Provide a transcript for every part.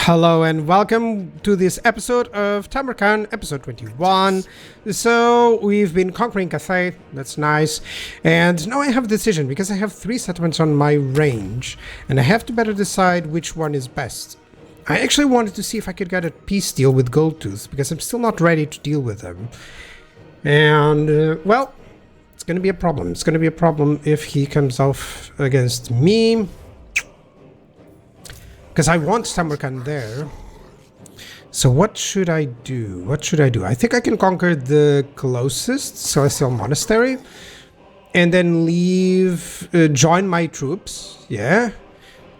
Hello and welcome to this episode of Tamurkhan, episode 21. So we've been conquering Cathay, that's nice. And now I have a decision because I have 3 settlements on my range and I have to better decide which one is best. I actually wanted to see if I could get a peace deal with Goldtooth because I'm still not ready to deal with them. And, well, it's going to be a problem. It's going to be a problem if he comes off against me. Because I want Tamurkhan there. So what should I do? What should I do? I think I can conquer the closest Celestial Monastery. And then leave... join my troops. Yeah.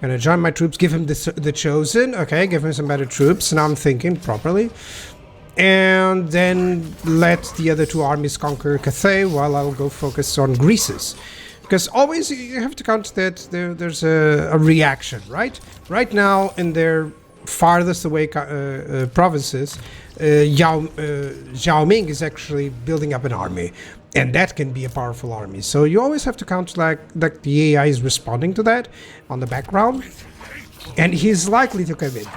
Gonna join my troops. Give him the Chosen. Okay, give him some better troops. Now I'm thinking properly. And then let the other 2 armies conquer Cathay while I'll go focus on Greases. Because always you have to count that there's a reaction, right? Right now, in their farthest away provinces, Xiao Ming is actually building up an army. And that can be a powerful army. So you always have to count like the AI is responding to that on the background. And he's likely to come in.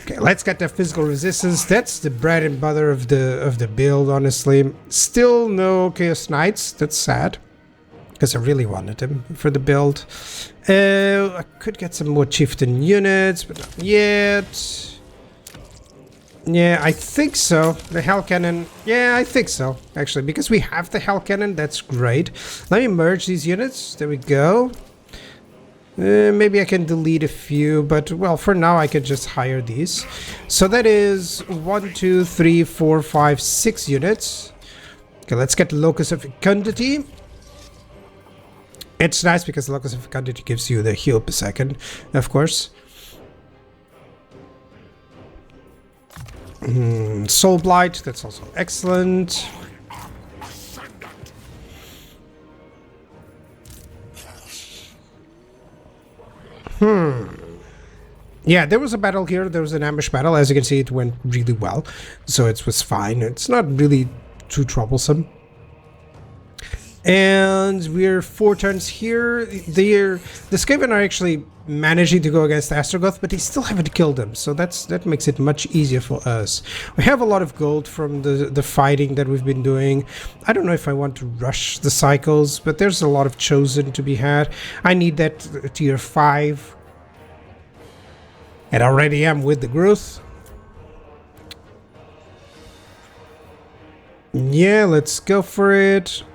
Okay, let's get the physical resistance. That's the bread and butter of the build, honestly. Still no Chaos Knights. That's sad. Because I really wanted him for the build. I could get some more chieftain units, but not yet. Yeah, I think so. The Hell Cannon. Yeah, I think so, actually. Because we have the Hell Cannon, that's great. Let me merge these units. There we go. Maybe I can delete a few, but, well, for now I can just hire these. So that is 1, 2, 3, 4, 5, 6 units. Okay, let's get Locus of Fecundity. It's nice because Locus of Fecundity gives you the heal per second, of course. Soul Blight, that's also excellent. Yeah, there was a battle here. There was an ambush battle. As you can see, it went really well. So it was fine. It's not really too troublesome. And we're 4 turns here. The Skaven are actually managing to go against Astrogoth, but they still haven't killed them. So that makes it much easier for us. We have a lot of gold from the fighting that we've been doing. I don't know if I want to rush the cycles, but there's a lot of Chosen to be had. I need that tier 5. And already am with the growth. Yeah, let's go for it.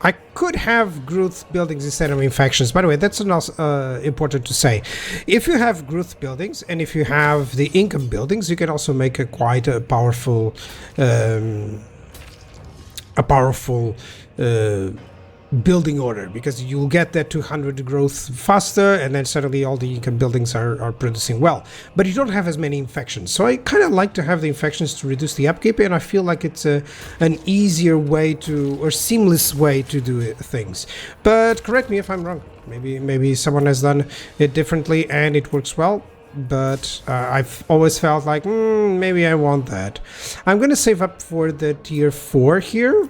I could have growth buildings instead of infections. By the way, that's also important to say. If you have growth buildings and if you have the income buildings, you can also make a quite a powerful building order, because you'll get that 200 growth faster, and then suddenly all the income buildings are producing well. But you don't have as many infections, so I kind of like to have the infections to reduce the upkeep, and I feel like it's an easier way to, or seamless way to do things. But correct me if I'm wrong. Maybe someone has done it differently and it works well. But I've always felt like maybe I want that. I'm gonna save up for the tier 4 here.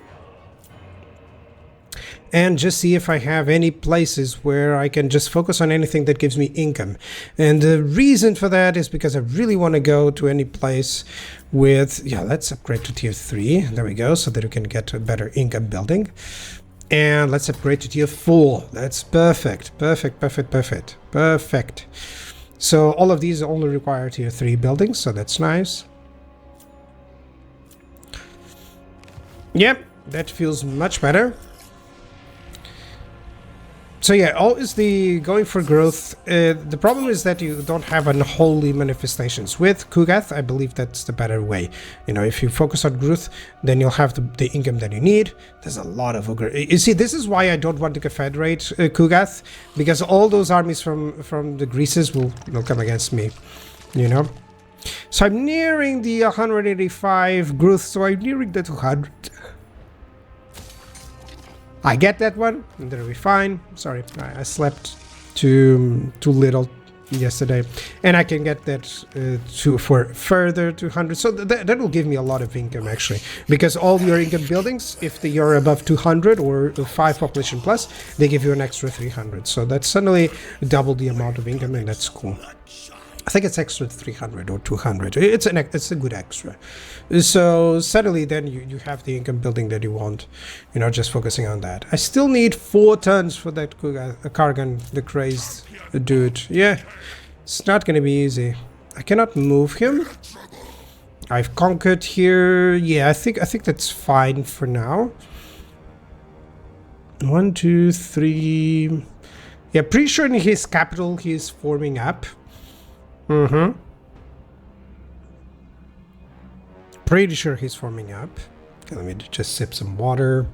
And just see if I have any places where I can just focus on anything that gives me income. And the reason for that is because I really want to go to any place with... Yeah, let's upgrade to tier 3. There we go, so that we can get a better income building. And let's upgrade to tier 4. That's perfect. Perfect. So all of these only require tier 3 buildings, so that's nice. Yep, that feels much better. So yeah, always the going for growth. The problem is that you don't have unholy manifestations. With Kugath, I believe that's the better way. You know, if you focus on growth, then you'll have the income that you need. There's a lot of ogre. You see, this is why I don't want to confederate Kugath, because all those armies from the Greases will come against me. You know. So I'm nearing the 185 growth. So I'm nearing the 200. I get that one, and that'll be fine. Sorry, I slept too little yesterday, and I can get that for further 200. So that will give me a lot of income actually, because all your income buildings, if you're above 200 or 5 population plus, they give you an extra 300. So that's suddenly double the amount of income, and that's cool. I think it's extra 300 or 200. It's a good extra. So suddenly then you have the income building that you want. You know, just focusing on that. I still need 4 tons for that Kargan, the crazed dude. Yeah, it's not going to be easy. I cannot move him. I've conquered here. Yeah, I think that's fine for now. 1, 2, 3. Yeah, pretty sure in his capital he's forming up. Pretty sure he's forming up. Okay, let me just sip some water.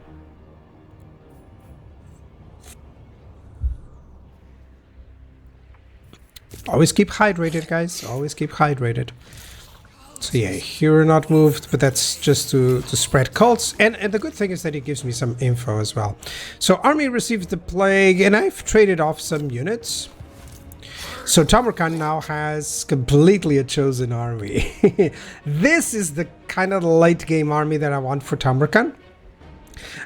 Always keep hydrated, guys. Always keep hydrated. So yeah, here we're not moved, but that's just to spread cults. And the good thing is that it gives me some info as well. So army receives the plague, and I've traded off some units. So Tamurkhan now has completely a chosen army. This is the kind of late game army that I want for Tamurkhan.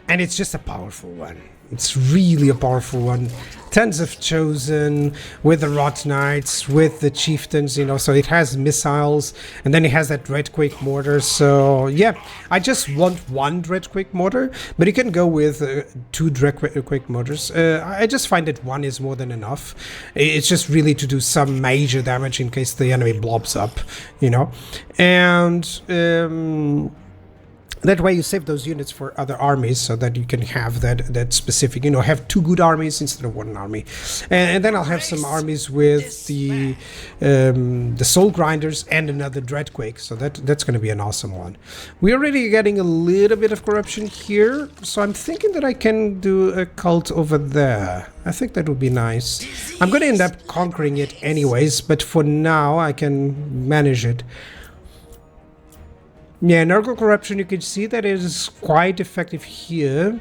And it's just a powerful one. It's really a powerful one. Tons of chosen with the Rot Knights, with the chieftains, you know, so it has missiles, and then it has that Dreadquake mortar. So yeah, I just want 1 Dreadquake mortar, but you can go with 2 Dreadquake mortars. I just find that 1 is more than enough. It's just really to do some major damage in case the enemy blobs up, you know. And that way you save those units for other armies, so that you can have that specific, you know, have 2 good armies instead of 1 army. And then I'll have some armies with the Soul Grinders and another Dreadquake, so that's going to be an awesome one. We're already getting a little bit of corruption here, so I'm thinking that I can do a cult over there. I think that would be nice. I'm going to end up conquering it anyways, but for now I can manage it. Yeah, Nurgle Corruption, you can see that it is quite effective here.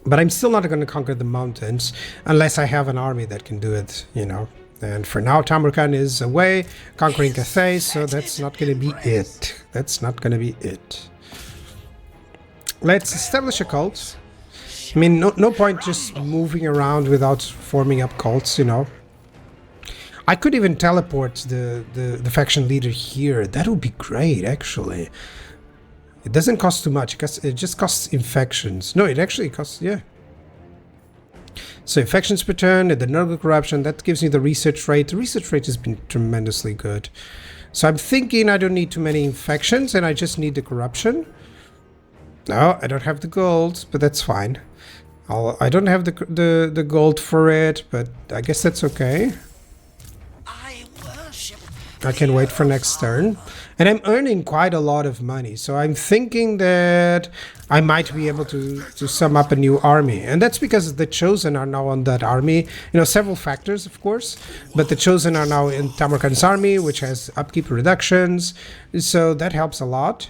But I'm still not going to conquer the mountains unless I have an army that can do it, you know. And for now, Tamurkhan is away, conquering Cathay, so that's not going to be it. That's not going to be it. Let's establish a cult. I mean, no point just moving around without forming up cults, you know. I could even teleport the faction leader here. That would be great, actually. It doesn't cost too much. It just costs infections. No, it actually costs, yeah. So infections per turn, and the Nurgle Corruption, that gives me the research rate. The research rate has been tremendously good. So I'm thinking I don't need too many infections, and I just need the corruption. No, I don't have the gold, but that's fine. I don't have the gold for it, but I guess that's okay. I can wait for next turn. And I'm earning quite a lot of money, so I'm thinking that I might be able to sum up a new army. And that's because the Chosen are now on that army. You know, several factors, of course, but the Chosen are now in Tamurkhan's army, which has upkeep reductions, so that helps a lot.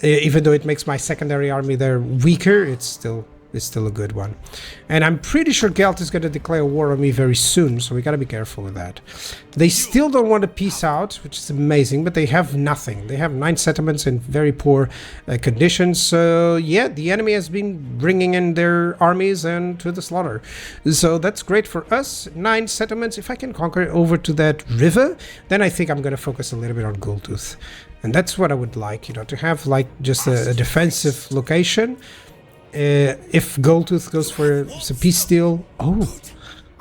Even though it makes my secondary army there weaker, it's still a good one. And I'm pretty sure Gelt is going to declare war on me very soon, so we got to be careful with that. They still don't want to peace out, which is amazing, but they have nothing. They have 9 settlements in very poor conditions. So yeah, the enemy has been bringing in their armies and to the slaughter. So that's great for us. 9 settlements. If I can conquer over to that river, then I think I'm going to focus a little bit on Goldtooth. And that's what I would like, you know, to have like just a defensive location. If Goldtooth goes for a peace deal, oh,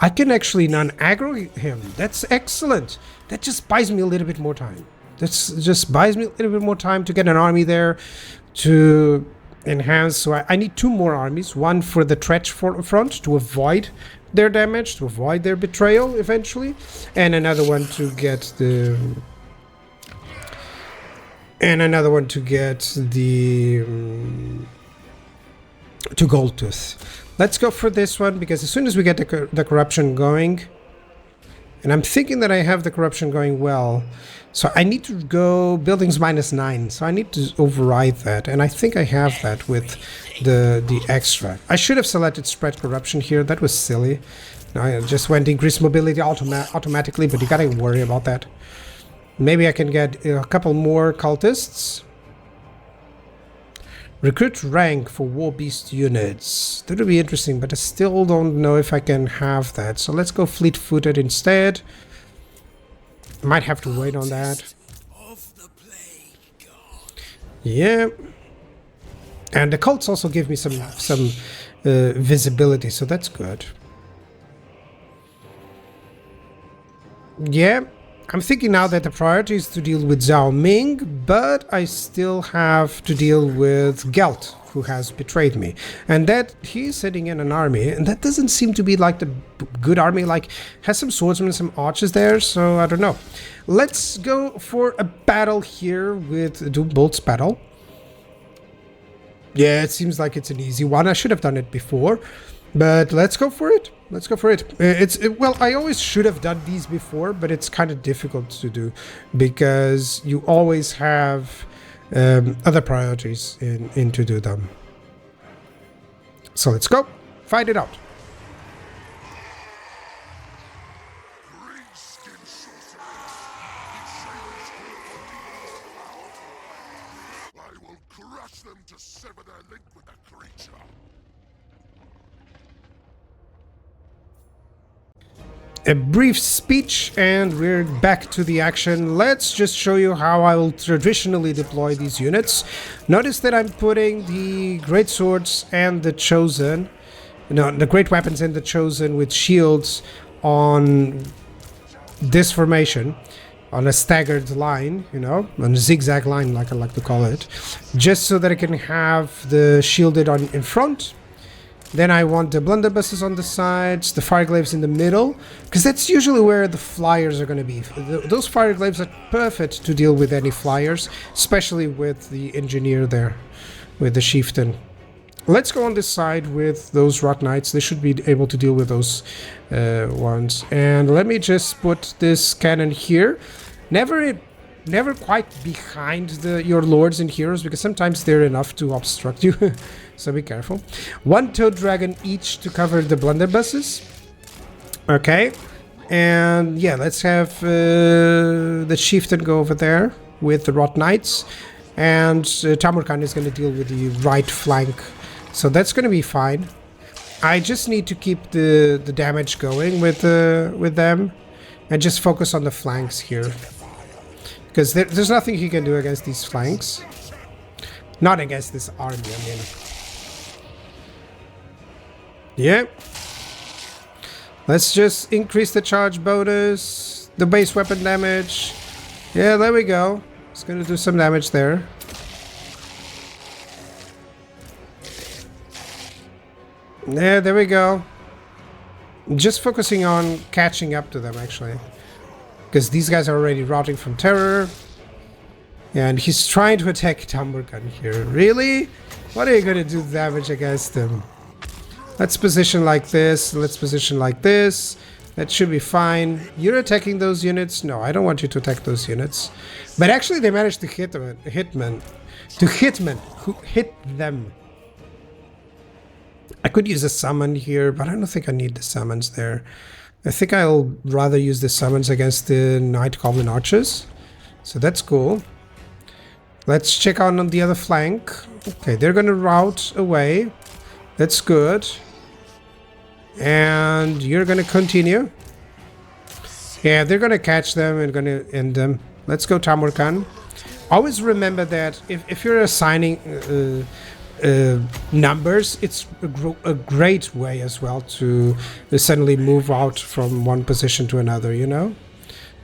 I can actually non-aggro him. That's excellent. That just buys me a little bit more time. That's just buys me a little bit more time to get an army there to enhance. So I need 2 more armies. One for the Tretch front to avoid their damage, to avoid their betrayal eventually, and another one to get the... to Goldtooth. Let's go for this one, because as soon as we get the corruption going, and I'm thinking that I have the corruption going well, so I need to go buildings -9, so I need to override that, and I think I have that with the extra. I should have selected spread corruption here. That was silly. No, I just went increase mobility automatically, but you gotta worry about that. Maybe I can get a couple more cultists. Recruit rank for War Beast units. That would be interesting, but I still don't know if I can have that. So let's go fleet-footed instead. Might have to wait on that. Yeah. And the cults also give me some visibility, so that's good. Yeah, I'm thinking now that the priority is to deal with Zhao Ming, but I still have to deal with Gelt, who has betrayed me. And that he's sending in an army, and that doesn't seem to be like the good army, like has some swordsmen and some archers there, so I don't know. Let's go for a battle here with Doom Bolt's battle. Yeah, it seems like it's an easy one. I should have done it before, but let's go for it. Let's go for it. Well, I always should have done these before, but it's kind of difficult to do because you always have other priorities in to do them. So let's go. Fight it out. A brief speech and we're back to the action. Let's just show you how I will traditionally deploy these units. Notice that I'm putting the great swords and the chosen, the great weapons and the chosen with shields on this formation, on a staggered line, on a zigzag line like I like to call it, just so that I can have the shielded on in front. Then I want the blunderbusses on the sides, the fireglaves in the middle, because that's usually where the flyers are going to be. Those fireglaves are perfect to deal with any flyers, especially with the engineer there, with the chieftain. Let's go on this side with those Rot Knights. They should be able to deal with those ones. And let me just put this cannon here. Never quite behind your lords and heroes, because sometimes they're enough to obstruct you. So be careful. One toad dragon each to cover the blunderbusses. Okay. And yeah, let's have the chieftain go over there with the Rot Knights. And Tamurkhan is going to deal with the right flank. So that's going to be fine. I just need to keep the damage going with them. And just focus on the flanks here. Because there's nothing he can do against these flanks. Not against this army, I mean. Yeah. Let's just increase the charge bonus. The base weapon damage. Yeah, there we go. It's going to do some damage there. Yeah, there we go. Just focusing on catching up to them, actually. Because these guys are already routing from terror. And he's trying to attack Tamurkhan here. Really? What are you going to do damage against him? Let's position like this. Let's position like this. That should be fine. You're attacking those units? No, I don't want you to attack those units. But actually they managed to hit them. Who hit them. I could use a summon here, but I don't think I need the summons there. I think I'll rather use the summons against the Night Goblin Archers. So that's cool. Let's check on the other flank. Okay, they're gonna rout away. That's good. And you're gonna continue. Yeah, they're gonna catch them and gonna end them. Let's go Tamurkhan. Always remember that if you're assigning numbers, it's a great way as well to suddenly move out from one position to another,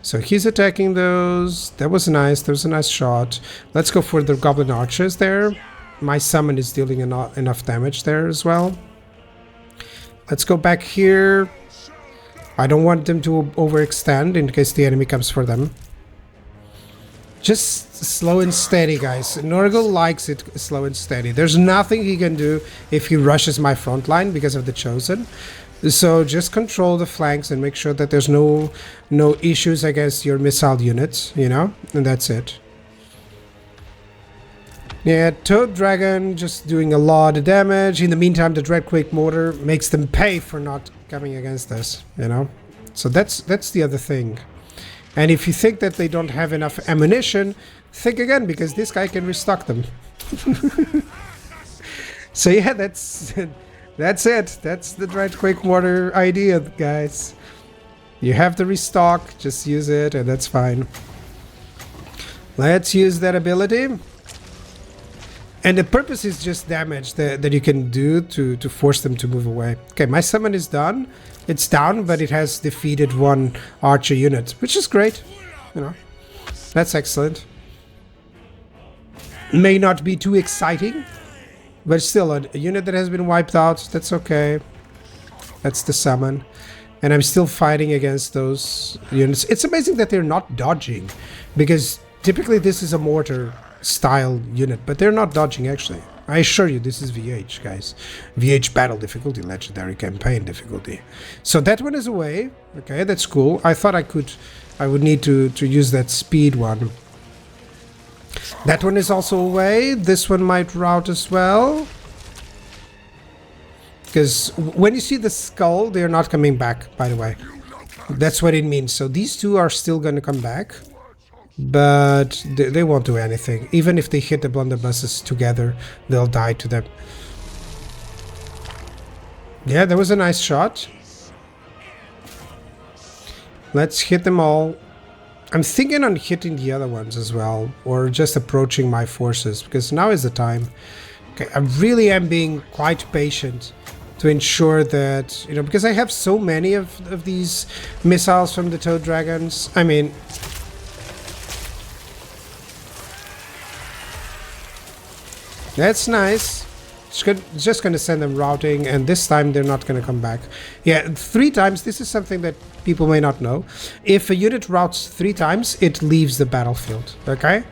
So he's attacking those. That was nice. That was a nice shot. Let's go for the Goblin Archers there. My summon is dealing enough damage there as well. Let's go back here. I don't want them to overextend in case the enemy comes for them. Just slow and steady, guys. Nurgle likes it slow and steady. There's nothing he can do if he rushes my front line because of the Chosen. So just control the flanks and make sure that there's no issues against your missile units, and that's it. Yeah, Toad Dragon just doing a lot of damage. In the meantime, the Dreadquake Mortar makes them pay for not coming against us, So that's the other thing. And if you think that they don't have enough ammunition, think again, because this guy can restock them. So yeah, that's it. That's the Dreadquake Mortar idea, guys. You have the restock, just use it, and that's fine. Let's use that ability. And the purpose is just damage that you can do to force them to move away. Okay, my summon is done. It's down, but it has defeated one archer unit, which is great. You know, that's excellent. May not be too exciting, but still a unit that has been wiped out. That's okay. That's the summon. And I'm still fighting against those units. It's amazing that they're not dodging, because typically this is a mortar style unit, but they're not dodging actually. I assure you, this is VH, guys. VH battle difficulty, legendary campaign difficulty. So that one is away. Okay, that's cool. I thought I would need to use that speed one. That one is also away. This one might rout as well. Because when you see the skull, they're not coming back, by the way. That's what it means. So these two are still going to come back. But they won't do anything. Even if they hit the blunderbusses together, they'll die to them. Yeah, that was a nice shot. Let's hit them all. I'm thinking on hitting the other ones as well, or just approaching my forces, because now is the time. Okay, I really am being quite patient to ensure that, you know, because I have so many of these missiles from the Toad Dragons. I mean, that's nice. Just going to send them routing, and this time they're not going to come back. Yeah, 3 times. This is something that people may not know. If a unit routes 3 times, it leaves the battlefield. Okay?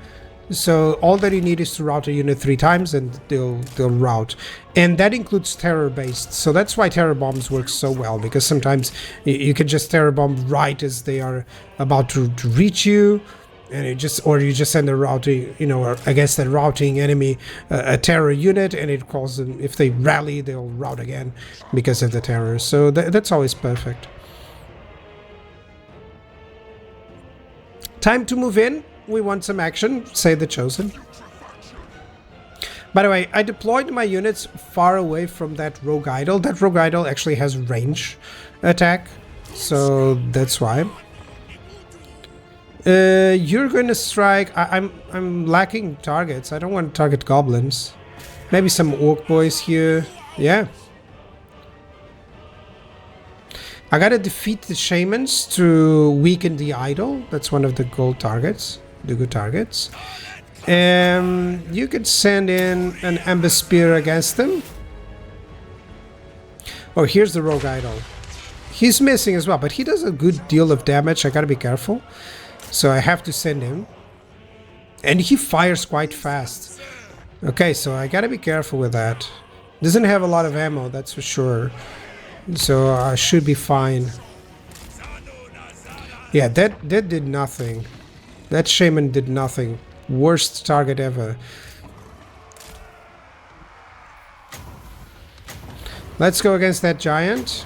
So all that you need is to route a unit 3 times, and they'll route. And that includes terror-based. So that's why terror bombs work so well, because sometimes you can just terror bomb right as they are about to reach you. And you just send a routing, you know, against a routing enemy, a terror unit, and it calls them. If they rally, they'll rout again because of the terror. So that's always perfect. Time to move in. We want some action. Say the Chosen. By the way, I deployed my units far away from that rogue idol. That rogue idol actually has range attack, so that's why. You're going to strike. I'm lacking targets. I don't want to target goblins. Maybe some orc boys here. Yeah. I gotta defeat the shamans to weaken the idol. That's one of the gold targets. The good targets. You could send in an Ember Spear against them. Oh, here's the rogue idol. He's missing as well, but he does a good deal of damage. I gotta be careful. So I have to send him. And he fires quite fast. Okay, so I gotta be careful with that. Doesn't have a lot of ammo, that's for sure. So I should be fine. Yeah, that did nothing. That shaman did nothing. Worst target ever. Let's go against that giant.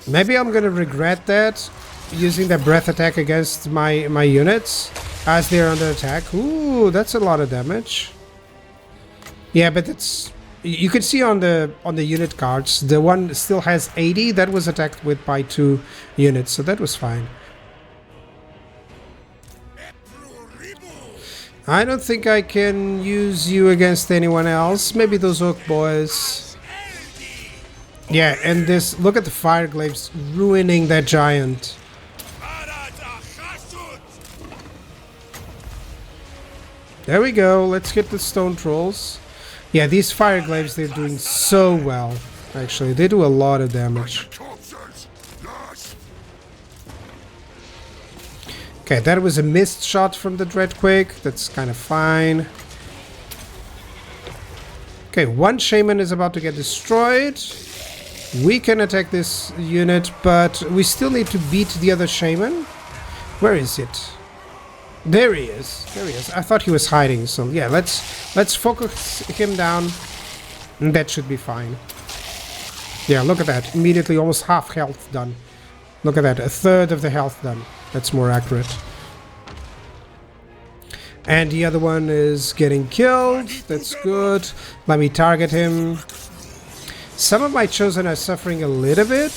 Maybe I'm gonna regret that, using that breath attack against my units as they're under attack. Ooh, that's a lot of damage. Yeah, but it's, you can see on the unit cards, the one still has 80. That was attacked with by 2 units, so that was fine. I don't think I can use you against anyone else. Maybe those orc boys. Yeah, and this, look at the fire glaives ruining that giant. There we go, let's get the stone trolls. Yeah, these fire glaives, they're doing so well. Actually, they do a lot of damage. Okay, that was a missed shot from the Dreadquake. That's kind of fine. Okay, one shaman is about to get destroyed. We can attack this unit, but we still need to beat the other shaman. Where is it? There he is. There he is. I thought he was hiding, so yeah, let's focus him down. And that should be fine. Yeah, look at that. Immediately almost half health done. Look at that. 1/3 of the health done. That's more accurate. And the other one is getting killed. That's good. Let me target him. Some of my chosen are suffering a little bit.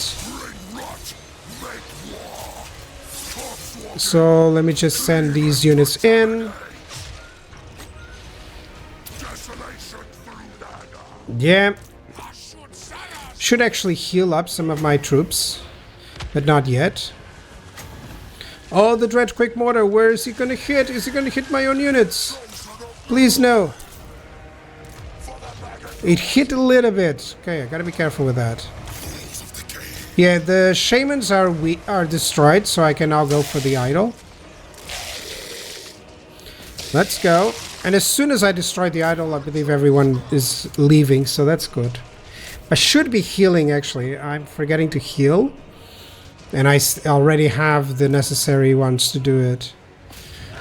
So let me just send these units in. Yeah. Should actually heal up some of my troops, but not yet. Oh, the Dread Quick Mortar, where is he gonna hit? Is he gonna hit my own units? Please no. It hit a little bit. Okay, I gotta be careful with that. Yeah, the shamans are destroyed, so I can now go for the idol. Let's go. And as soon as I destroy the idol, I believe everyone is leaving, so that's good. I should be healing, actually. I'm forgetting to heal. And I already have the necessary ones to do it.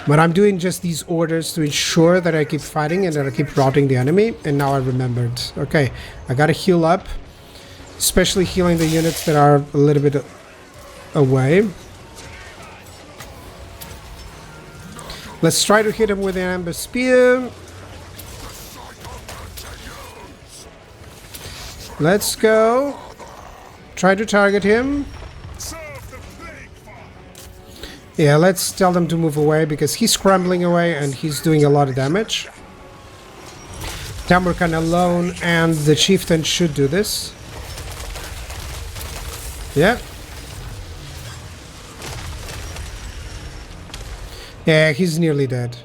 But I'm doing just these orders to ensure that I keep fighting and that I keep routing the enemy. And now I remembered. Okay, I gotta heal up. Especially healing the units that are a little bit away. Let's try to hit him with an amber spear. Let's go. Try to target him. Yeah, let's tell them to move away because he's scrambling away and he's doing a lot of damage. Tamurkhan alone and the chieftain should do this. Yeah. Yeah, he's nearly dead.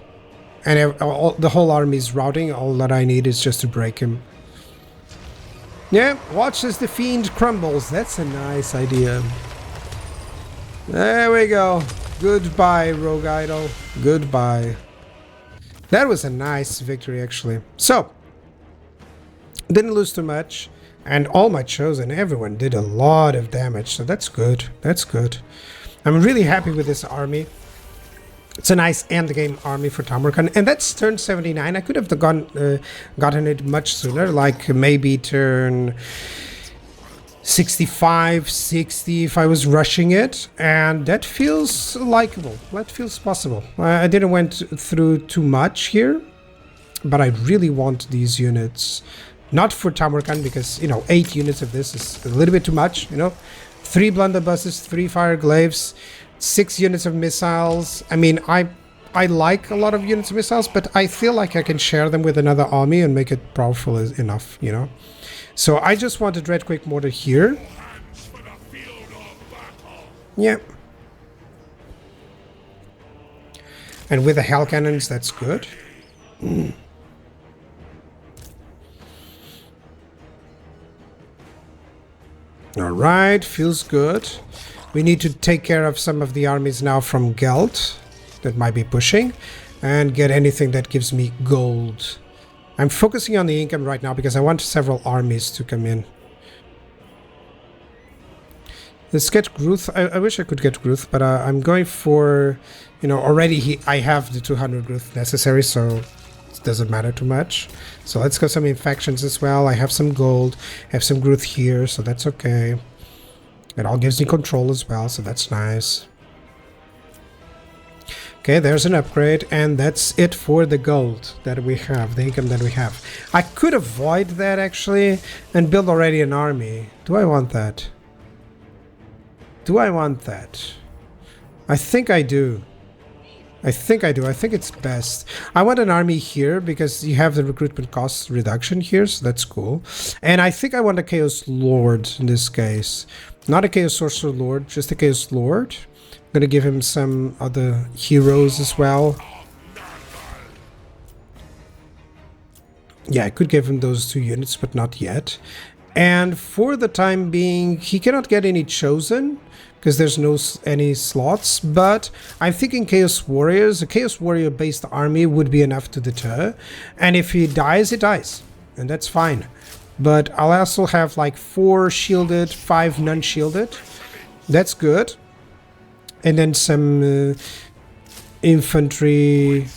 And the whole army is routing. All that I need is just to break him. Yeah, watch as the fiend crumbles. That's a nice idea. There we go. Goodbye, Rogue Idol. Goodbye. That was a nice victory, actually. So, didn't lose too much. And all my chosen, everyone did a lot of damage. So that's good. That's good. I'm really happy with this army. It's a nice endgame army for Tamurkhan. And that's turn 79. I could have gotten it much sooner. Like maybe turn 65, 60 if I was rushing it. And that feels likable. That feels possible. I didn't went through too much here. But I really want these units. Not for Tamurkhan because, you know, 8 units of this is a little bit too much, you know. 3 blunderbusses, 3 fire glaives, 6 units of missiles. I mean, I like a lot of units of missiles, but I feel like I can share them with another army and make it powerful enough, you know. So I just want a Dread Quick Mortar here. Yeah. And with the Hell Cannons, that's good. Alright, feels good. We need to take care of some of the armies now from Geld that might be pushing and get anything that gives me gold. I'm focusing on the income right now because I want several armies to come in. Let's get Gruth. I wish I could get Gruth, but I'm going for, you know, already I have the 200 Gruth necessary, so it doesn't matter too much. So let's go some infections as well. I have some gold, I have some Gruth here, so that's okay. It all gives me control as well, so that's nice. Okay, there's an upgrade, and that's it for the gold that we have, the income that we have. I could avoid that actually and build already an army. Do I want that? Do I want that? I think I do. I think I do. I think it's best. I want an army here because you have the recruitment cost reduction here, so that's cool. And I think I want a Chaos Lord in this case. Not a Chaos Sorcerer Lord, just a Chaos Lord. I'm gonna give him some other heroes as well. Yeah, I could give him those 2 units, but not yet. And for the time being, he cannot get any chosen because there's no any slots, but I'm thinking Chaos Warriors. A Chaos Warrior based army would be enough to deter, and if he dies, he dies, and that's fine. But I'll also have like 4 shielded, 5 non-shielded. That's good. And then some infantry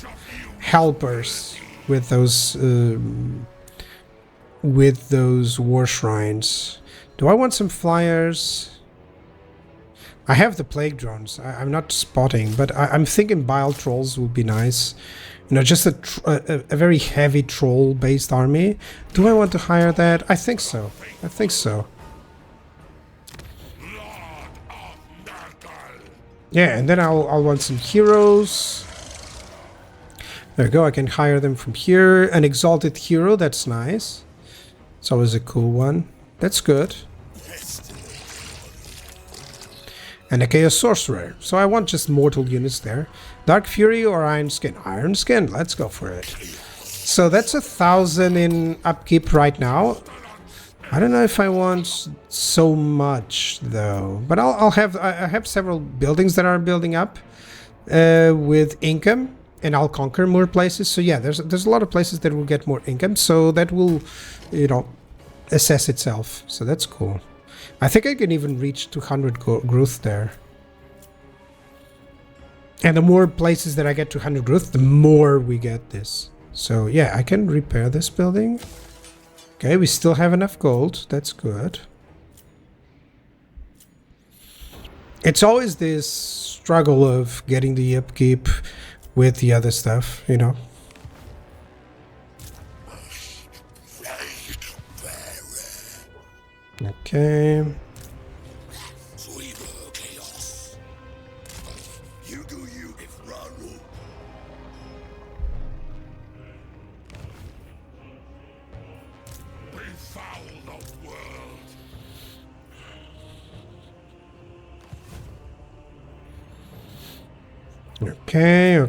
helpers with those war shrines. Do I want some flyers? I have the plague drones. I'm not spotting, but I'm thinking bile trolls would be nice. You know, just a very heavy troll-based army. Do I want to hire that? I think so. I think so. Yeah, and then I'll want some heroes. There we go. I can hire them from here. An exalted hero. That's nice. It's always a cool one. That's good. And a Chaos Sorcerer. So I want just mortal units there. Dark Fury or Iron Skin? Iron Skin. Let's go for it. So that's 1,000 in upkeep right now. I don't know if I want so much though. But I have several buildings that are building up with income, and I'll conquer more places. So yeah, there's a lot of places that will get more income. So that will, you know, assess itself. So that's cool. I think I can even reach 200 growth there. And the more places that I get 200 growth, the more we get this. So yeah, I can repair this building. Okay, we still have enough gold. That's good. It's always this struggle of getting the upkeep with the other stuff, you know. Okay.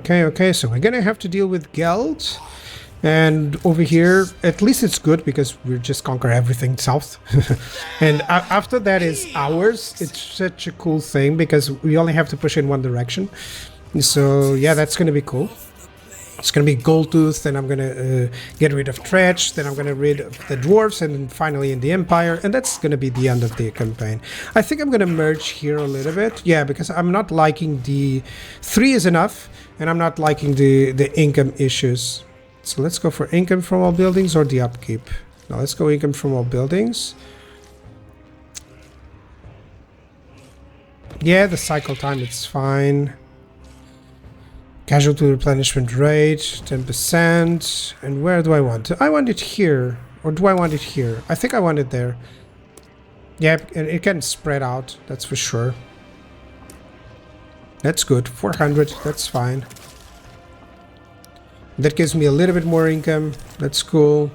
Okay, so we're gonna have to deal with Geld. And over here, at least it's good because we just conquer everything south. And after that is ours. It's such a cool thing because we only have to push in one direction. So yeah, that's gonna be cool. It's gonna be Goldtooth, then I'm gonna get rid of Tretch, then I'm gonna rid of the dwarves, and then finally in the Empire, and that's gonna be the end of the campaign. I think I'm gonna merge here a little bit, yeah, because I'm not liking the 3 is enough, and I'm not liking the income issues. So let's go for income from all buildings or the upkeep. Now let's go income from all buildings. Yeah, the cycle time, it's fine. Casualty replenishment rate, 10%. And where do I want it? I want it here. Or do I want it here? I think I want it there. Yeah, it can spread out, that's for sure. That's good. 400, that's fine. That gives me a little bit more income. That's cool.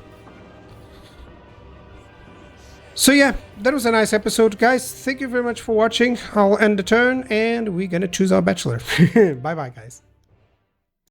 So yeah, that was a nice episode, guys. Thank you very much for watching. I'll end the turn and we're gonna choose our bachelor. Bye bye, guys.